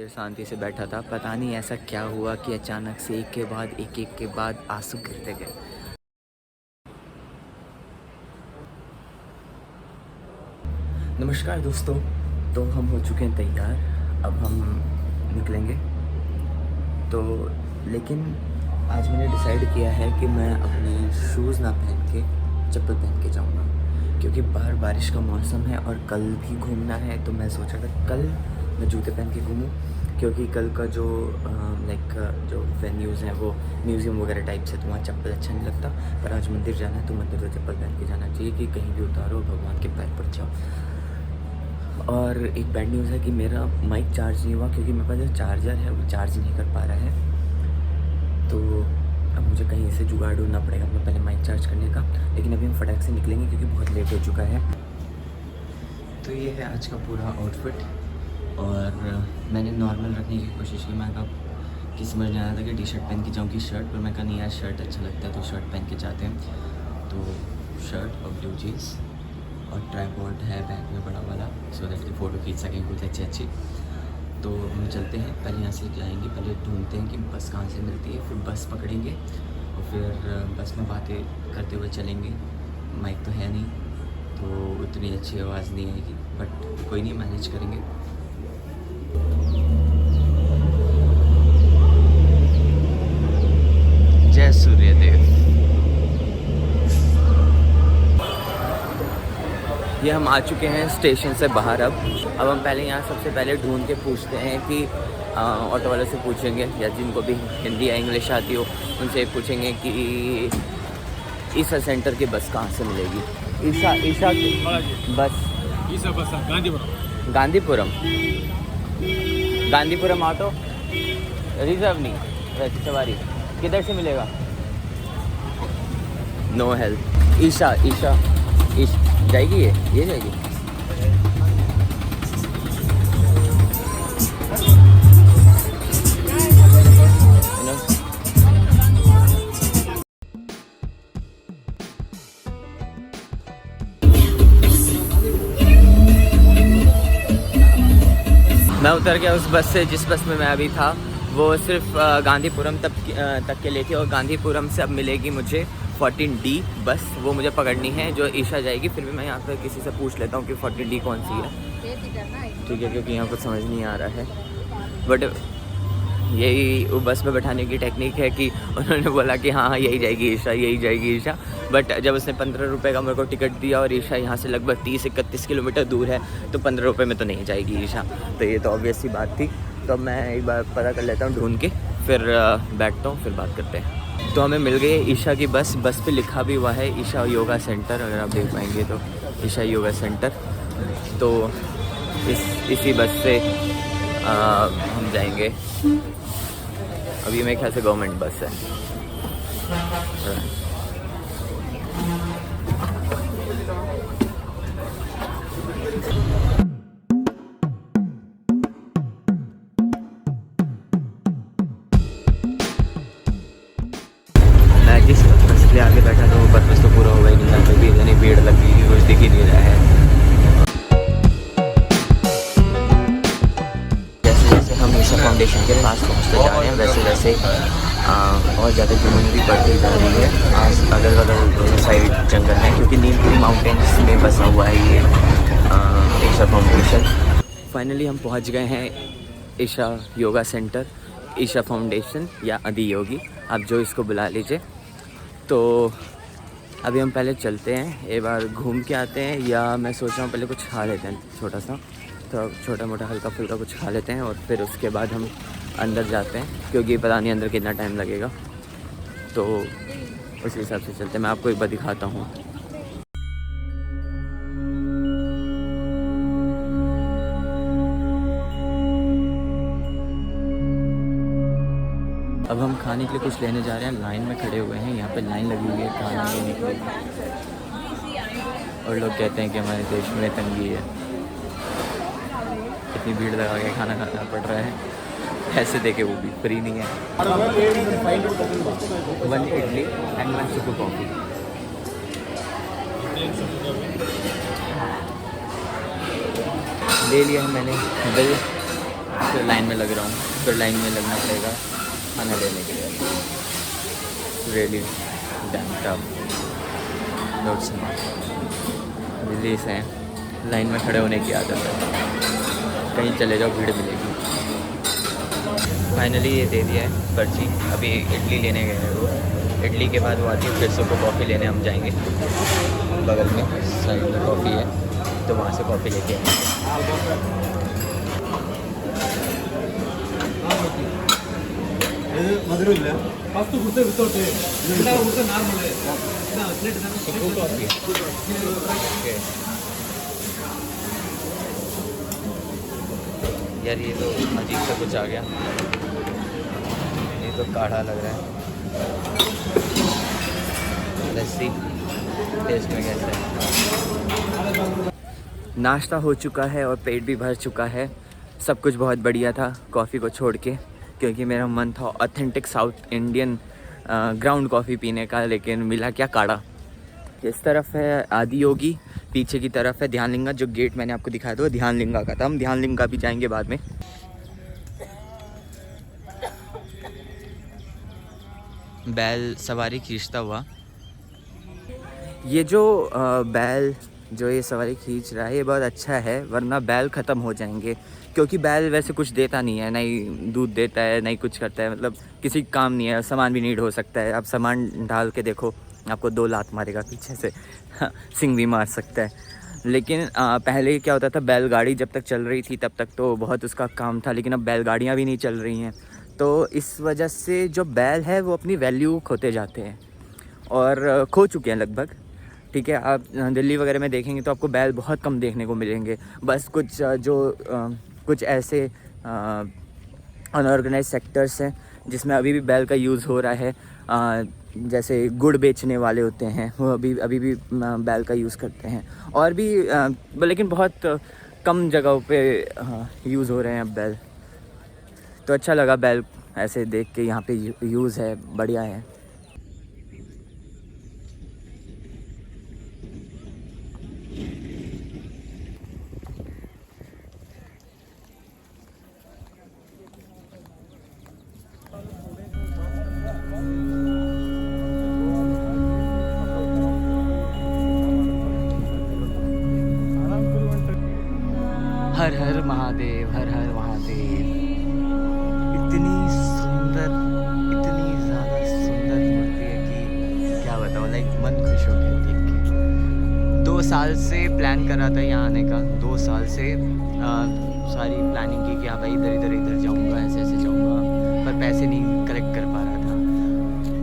शांति से बैठा था। पता नहीं ऐसा क्या हुआ कि अचानक से एक के बाद आंसू गिरते गए। नमस्कार दोस्तों, तो हम हो चुके हैं तैयार, अब हम निकलेंगे। तो लेकिन आज मैंने डिसाइड किया है कि मैं अपने शूज़ ना पहन के चप्पल पहन के जाऊँगा, क्योंकि बाहर बारिश का मौसम है और कल भी घूमना है। तो मैं सोचा था कल मैं जूते पहन के घूमूँ, क्योंकि कल का जो जो वेन्यूज़ हैं वो म्यूज़ियम वगैरह टाइप से, तो वहाँ चप्पल अच्छा नहीं लगता। पर आज मंदिर जाना है तो मंदिर तो चप्पल पहन के जाना चाहिए कि कहीं भी उतारो भगवान के पैर पड़ जाओ। और एक बैड न्यूज़ है कि मेरा माइक चार्ज नहीं हुआ, क्योंकि मेरे पास जो चार्जर है वो चार्ज नहीं कर पा रहा है। तो अब मुझे कहीं से जुगाड़ ढूंढना पड़ेगा अपना पहले माइक चार्ज करने का। लेकिन अभी हम फटाक से निकलेंगे क्योंकि बहुत लेट हो चुका है। तो ये है आज का पूरा आउटफिट, और मैंने नॉर्मल रखने की कोशिश की। मैं कब कि समझ नहीं आया था कि टी शर्ट पहन के जाऊँ कि शर्ट, पर मैं कहा नहीं यार शर्ट अच्छा लगता है तो शर्ट पहन के जाते हैं। तो शर्ट और ब्लू जीन्स और ट्राइपॉड है बैग में बड़ा वाला, सो दैट कि फ़ोटो खींच सकें कुछ अच्छी। तो हम चलते हैं, पहले यहाँ से जाएंगे, पहले ढूंढते हैं कि बस कहाँ से मिलती है, फिर बस पकड़ेंगे और फिर बस में बातें करते हुए चलेंगे। माइक तो है नहीं तो उतनी अच्छी आवाज़ नहीं आएगी, बट कोई नहीं, मैनेज करेंगे। जय सूर्यदेव। ये हम आ चुके हैं स्टेशन से बाहर। अब हम पहले यहाँ सबसे पहले ढूंढ के पूछते हैं कि ऑटो वाले से पूछेंगे, या जिनको भी हिंदी या इंग्लिश आती हो उनसे पूछेंगे कि ईसा सेंटर की बस कहाँ से मिलेगी। ईसा बस गांधीपुरम ऑटो रिजर्व नहीं, वैसी सवारी किधर से मिलेगा? No help. ईशा जाएगी, ये जाएगी। मैं उतर गया उस बस से जिस बस में मैं अभी था। वो सिर्फ गांधीपुरम तक के लिए थी, और गांधीपुरम से अब मिलेगी मुझे 14D बस, वो मुझे पकड़नी है जो ईशा जाएगी। फिर भी मैं यहाँ पर किसी से पूछ लेता हूँ कि 14D कौन सी है, ठीक है, क्योंकि यहाँ कुछ समझ नहीं आ रहा है। बट यही वो बस में बैठाने की टेक्निक है कि उन्होंने बोला कि हाँ यही जाएगी ईशा। बट जब उसने 15 रुपये का मेरे को टिकट दिया और ईशा यहाँ से लगभग 30-31 किलोमीटर दूर है, तो 15 रुपये में तो नहीं जाएगी ईशा। तो ये तो ऑब्वियस सी बात थी। तो मैं एक बार पता कर लेता हूँ ढूंढ के, फिर बैठता हूँ, फिर बात करते हैं। तो हमें मिल गई ईशा की बस पे लिखा भी हुआ है ईशा योगा सेंटर, अगर आप देख पाएंगे तो ईशा योगा सेंटर। तो इसी बस से हम जाएंगे। अभी मेरे ख्याल से गवर्नमेंट बस है। मैं जिस बस के लिए आगे बैठा था वो बस तो पूरा हो गई नहीं, तो भी इतनी भीड़ लग गई, कुछ दिख ही नहीं रहा है। हम ईशा फाउंडेशन के पास पहुंचते जा रहे हैं, वैसे बहुत ज़्यादा ह्यूमिडिटी बढ़ती जा रही है। अगल बगल दोनों साइड जंगल है, क्योंकि नीलगिरी माउंटेन्स में बसा हुआ है ये ईशा फाउंडेशन। फाइनली हम पहुंच गए हैं ईशा योगा सेंटर, ईशा फाउंडेशन या आदि योगी, आप जो इसको बुला लीजिए। तो अभी हम पहले चलते हैं, एक बार घूम के आते हैं, या मैं सोच रहा हूँ पहले कुछ खा लेते हैं छोटा सा, तो छोटा मोटा हल्का फुल्का कुछ खा लेते हैं, और फिर उसके बाद हम अंदर जाते हैं, क्योंकि पता नहीं अंदर कितना टाइम लगेगा। तो उस हिसाब से चलते हैं, मैं आपको एक बार दिखाता हूँ। अब हम खाने के लिए कुछ लेने जा रहे हैं, लाइन में खड़े हुए हैं, यहाँ पे लाइन लगी हुई है खाना लेने के लिए, और लोग कहते हैं कि हमारे देश में तंगी है, इतनी भीड़ लगा के खाना खाना पड़ रहा है, ऐसे देखे वो भी फ्री नहीं है। 1 इडली एंड 1 सुपर कॉफ़ी। ले लिया है मैंने बिल, फिर लाइन में लग रहा हूँ, फिर लाइन में लगना पड़ेगा खाना लेने के लिए। Really dam tough notes release हैं, लाइन में खड़े होने की आदत है, कहीं चले जाओ भीड़ मिलेगी। फाइनली ये दे दिया है पर्ची, अभी इडली लेने गए हैं वो, इडली के बाद वो आती है फिर सबको कॉफ़ी लेने हम जाएंगे, बगल में साइड में कॉफ़ी है तो वहाँ से कॉफ़ी लेके आएंगे। ಮಧುರಿಲ್ಲ ಫಸ್ಟ್ ಕುಡ್ತೆ ವಿತೌಟ್ ಇದನ್ನ ಕುಡ್ತೆ ನಾರ್ಮಲ್ ಇದನ್ನ ಪ್ಲೇಟ್ कॉफ़ी यार ये तो अजीब सा कुछ आ गया, ये तो काढ़ा लग रहा है। लस्सी टेस्ट में कैसा है? नाश्ता हो चुका है और पेट भी भर चुका है, सब कुछ बहुत बढ़िया था कॉफ़ी को छोड़ के, क्योंकि मेरा मन था authentic south Indian ground coffee पीने का, लेकिन मिला क्या काढ़ा। इस तरफ है आदि योगी, पीछे की तरफ है ध्यानलिंगा, जो गेट मैंने आपको दिखाया था वो ध्यानलिंगा का था, हम ध्यानलिंगा भी जाएंगे बाद में। बैल सवारी खींचता हुआ, ये जो बैल जो ये सवारी खींच रहा है ये बहुत अच्छा है, वरना बैल ख़त्म हो जाएंगे, क्योंकि बैल वैसे कुछ देता नहीं है, नहीं दूध देता है, नहीं कुछ करता है, मतलब किसी काम नहीं है, सामान भी नीड हो सकता है। आप सामान डाल के देखो, आपको 2 लात मारेगा पीछे से, सिंग भी मार सकता है। लेकिन पहले क्या होता था, बैलगाड़ी जब तक चल रही थी तब तक तो बहुत उसका काम था, लेकिन अब बैलगाड़ियाँ भी नहीं चल रही हैं, तो इस वजह से जो बैल है वो अपनी वैल्यू खोते जाते हैं और खो चुके हैं लगभग। ठीक है, आप दिल्ली वगैरह में देखेंगे तो आपको बैल बहुत कम देखने को मिलेंगे, बस कुछ ऐसे अनऑर्गेनाइज सेक्टर्स हैं जिसमें अभी भी बैल का यूज़ हो रहा है, जैसे गुड़ बेचने वाले होते हैं वो अभी भी बैल का यूज़ करते हैं, और भी लेकिन बहुत कम जगहों पे यूज़ हो रहे हैं अब बैल। तो अच्छा लगा बैल ऐसे देख के, यहाँ पे यूज़ है, बढ़िया है। हर हर महादेव, हर हर महादेव। इतनी सुंदर, इतनी ज़्यादा सुंदर मूर्ति है कि क्या बताऊँ, लाइक मन खुश हो गया देख के। 2 साल से प्लान कर रहा था यहाँ आने का, 2 साल से सारी प्लानिंग की कि हाँ भाई इधर जाऊँगा, ऐसे जाऊँगा, पर पैसे नहीं कलेक्ट कर पा रहा था।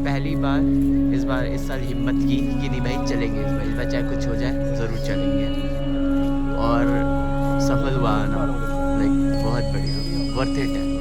पहली बार इस साल हिम्मत की कि नहीं भाई चलेंगे, इस बार चाहे कुछ हो जाए ज़रूर चलेंगे, और सफल हुआ ना, लाइक बहुत बढ़िया, वर्थ इट है।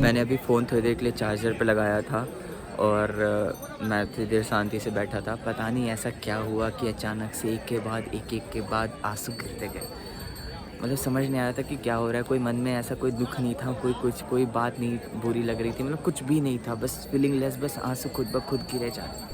मैंने अभी फ़ोन थोड़ी देर के लिए चार्जर पे लगाया था और मैं थोड़ी देर शांति से बैठा था, पता नहीं ऐसा क्या हुआ कि अचानक से एक के बाद आंसू गिरते गए। मतलब समझ नहीं आ रहा था कि क्या हो रहा है, कोई मन में ऐसा कोई दुख नहीं था, कोई बात नहीं बुरी लग रही थी, मतलब कुछ भी नहीं था, बस फीलिंगलेस, बस आंसू खुद ब खुद गिरे जा रहे।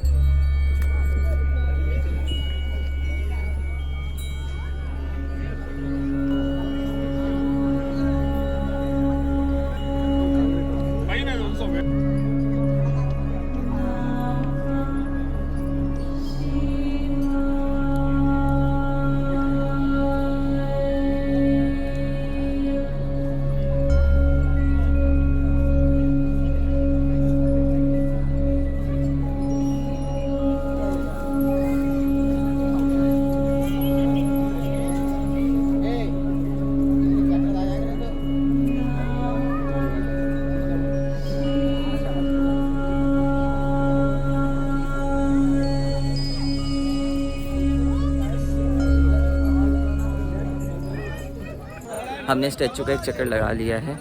हमने स्टैचू का एक चक्कर लगा लिया है,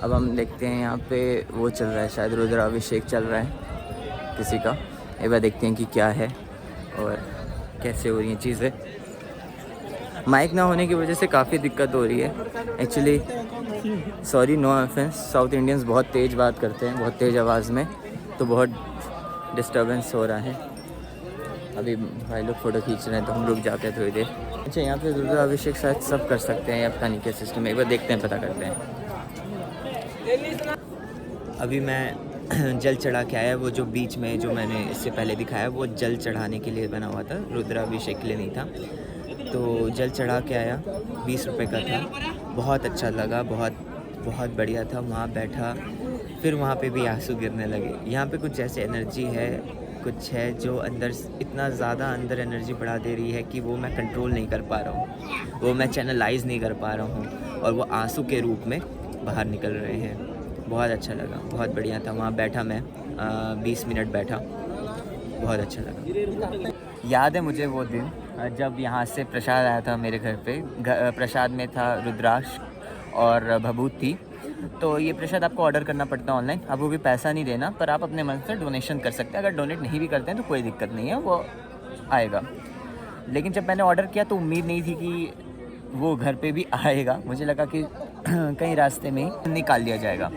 अब हम देखते हैं यहाँ पे वो चल रहा है, शायद रुद्राभिषेक चल रहा है किसी का, एक बार देखते हैं कि क्या है और कैसे हो रही हैं चीज़ें। माइक ना होने की वजह से काफ़ी दिक्कत हो रही है actually. Sorry, no offence, South Indians बहुत तेज़ बात करते हैं, बहुत तेज़ आवाज़ में, तो बहुत डिस्टर्बेंस हो रहा है। अभी भाई लोग फ़ोटो खींच रहे हैं तो हम रुक जाते हैं थोड़ी देर। अच्छा, यहाँ पे रुद्राभिषेक शायद सब कर सकते हैं या पता नहीं क्या सिस्टम है, एक बार देखते हैं, पता करते हैं। अभी मैं जल चढ़ा के आया। वो जो बीच में जो मैंने इससे पहले दिखाया वो जल चढ़ाने के लिए बना हुआ था, रुद्राभिषेक के लिए नहीं था। तो जल चढ़ा के आया, 20 रुपये का था। बहुत अच्छा लगा, बहुत बढ़िया था। वहाँ बैठा, फिर वहाँ पे भी आंसू गिरने लगे। यहाँ पे कुछ ऐसे एनर्जी है, कुछ है जो अंदर इतना ज़्यादा अंदर एनर्जी बढ़ा दे रही है कि वो मैं कंट्रोल नहीं कर पा रहा हूँ, वो मैं चैनलाइज नहीं कर पा रहा हूँ, और वो आंसू के रूप में बाहर निकल रहे हैं। बहुत अच्छा लगा, बहुत बढ़िया था। वहाँ बैठा मैं 20 मिनट बैठा, बहुत अच्छा लगा। याद है मुझे वो दिन जब यहाँ से प्रसाद आया था मेरे घर पे। प्रसाद में था रुद्राक्ष और भभूत थी। तो ये प्रसाद आपको ऑर्डर करना पड़ता है ऑनलाइन, आपको भी पैसा नहीं देना, पर आप अपने मन से डोनेशन कर सकते हैं। अगर डोनेट नहीं भी करते हैं तो कोई दिक्कत नहीं है, वो आएगा। लेकिन जब मैंने ऑर्डर किया तो उम्मीद नहीं थी कि वो घर पे भी आएगा। मुझे लगा कि कहीं रास्ते में ही निकाल लिया जाएगा।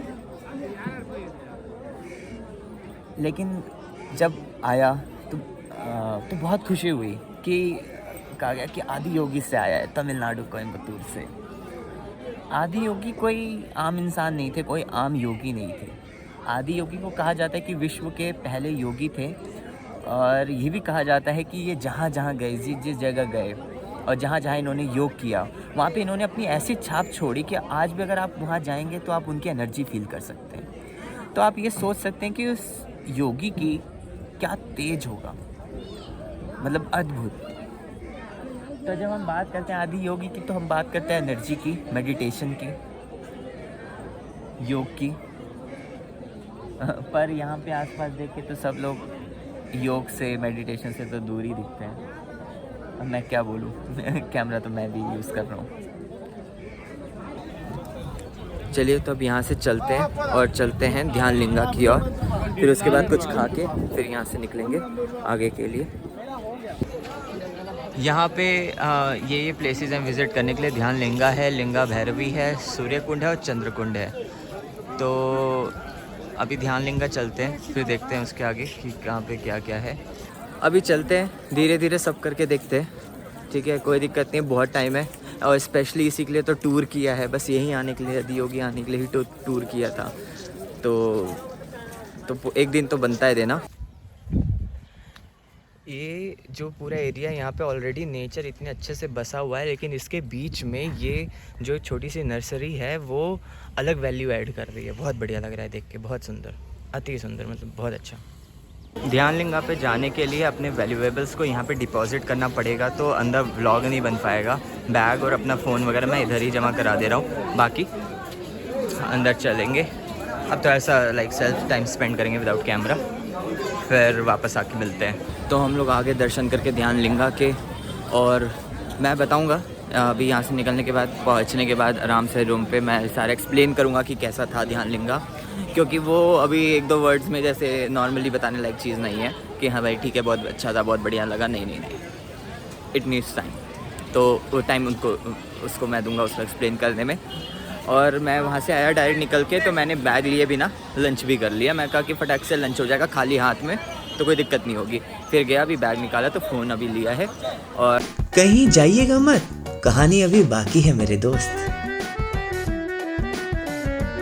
लेकिन जब आया तो बहुत खुशी हुई कि कहा गया कि आदि योगी से आया है, तमिलनाडु कोयम्बतूर से। आदि योगी कोई आम इंसान नहीं थे, कोई आम योगी नहीं थे। आदि योगी को कहा जाता है कि विश्व के पहले योगी थे, और ये भी कहा जाता है कि ये जहाँ जहाँ गए, जिस जगह गए और जहाँ जहाँ इन्होंने योग किया, वहाँ पे इन्होंने अपनी ऐसी छाप छोड़ी कि आज भी अगर आप वहाँ जाएंगे तो आप उनकी एनर्जी फील कर सकते हैं। तो आप ये सोच सकते हैं कि उस योगी की क्या तेज होगा, मतलब अद्भुत। तो जब हम बात करते हैं आदि योगी की, तो हम बात करते हैं एनर्जी की, मेडिटेशन की, योग की। पर यहाँ पे आसपास देखे तो सब लोग योग से, मेडिटेशन से तो दूर ही दिखते हैं। अब मैं क्या बोलूँ कैमरा तो मैं भी यूज़ कर रहा हूँ। चलिए, तो अब यहाँ से चलते हैं और चलते हैं ध्यान लिंगा की ओर। फिर उसके बाद कुछ खा के फिर यहाँ से निकलेंगे आगे के लिए। यहाँ पे ये प्लेसेस हैं विज़िट करने के लिए। ध्यान लिंगा है, लिंगा भैरवी है, सूर्य कुंड है और चंद्र कुंड है। तो अभी ध्यान लिंगा चलते हैं, फिर देखते हैं उसके आगे कि कहाँ पे क्या क्या है। अभी चलते हैं, धीरे धीरे सब करके देखते हैं, ठीक है, कोई दिक्कत नहीं, बहुत टाइम है। और स्पेशली इसी के लिए तो टूर किया है, बस यहीं आने के लिए, आदि योगी आने के लिए ही टूर किया था। तो एक दिन तो बनता है देना। ये जो पूरा एरिया यहाँ पे ऑलरेडी नेचर इतने अच्छे से बसा हुआ है, लेकिन इसके बीच में ये जो छोटी सी नर्सरी है वो अलग वैल्यू ऐड कर रही है। बहुत बढ़िया लग रहा है देख के, बहुत सुंदर, अति सुंदर, मतलब बहुत अच्छा। ध्यान लिंगा पे जाने के लिए अपने वैल्यूएबल्स को यहाँ पे डिपॉजिट करना पड़ेगा, तो अंदर व्लॉग नहीं बन पाएगा। बैग और अपना फ़ोन वगैरह मैं इधर ही जमा करा दे रहा हूँ, बाकी अंदर चलेंगे। अब तो ऐसा लाइक सेल्फ टाइम स्पेंड करेंगे विदाउट कैमरा, फिर वापस आके मिलते हैं। तो हम लोग आगे दर्शन करके ध्यान लिंगा के, और मैं बताऊँगा अभी यहाँ से निकलने के बाद, पहुँचने के बाद आराम से रूम पे मैं सारा एक्सप्लेन करूँगा कि कैसा था ध्यान लिंगा, क्योंकि वो अभी एक दो वर्ड्स में जैसे नॉर्मली बताने लायक चीज़ नहीं है कि हाँ भाई ठीक है बहुत अच्छा था, बहुत बढ़िया लगा। नहीं, इट नीड्स टाइम। तो वो टाइम उसको मैं दूंगा, उसको एक्सप्लेन करने में। और मैं वहाँ से आया डायरेक्ट निकल के, तो मैंने बैग लिए बिना लंच भी कर लिया। मैं कहा कि फटाक से लंच हो जाएगा खाली हाथ में, तो कोई दिक्कत नहीं होगी। फिर गया, अभी बैग निकाला तो फ़ोन अभी लिया है। और कहीं जाइएगा मत, कहानी अभी बाकी है मेरे दोस्त।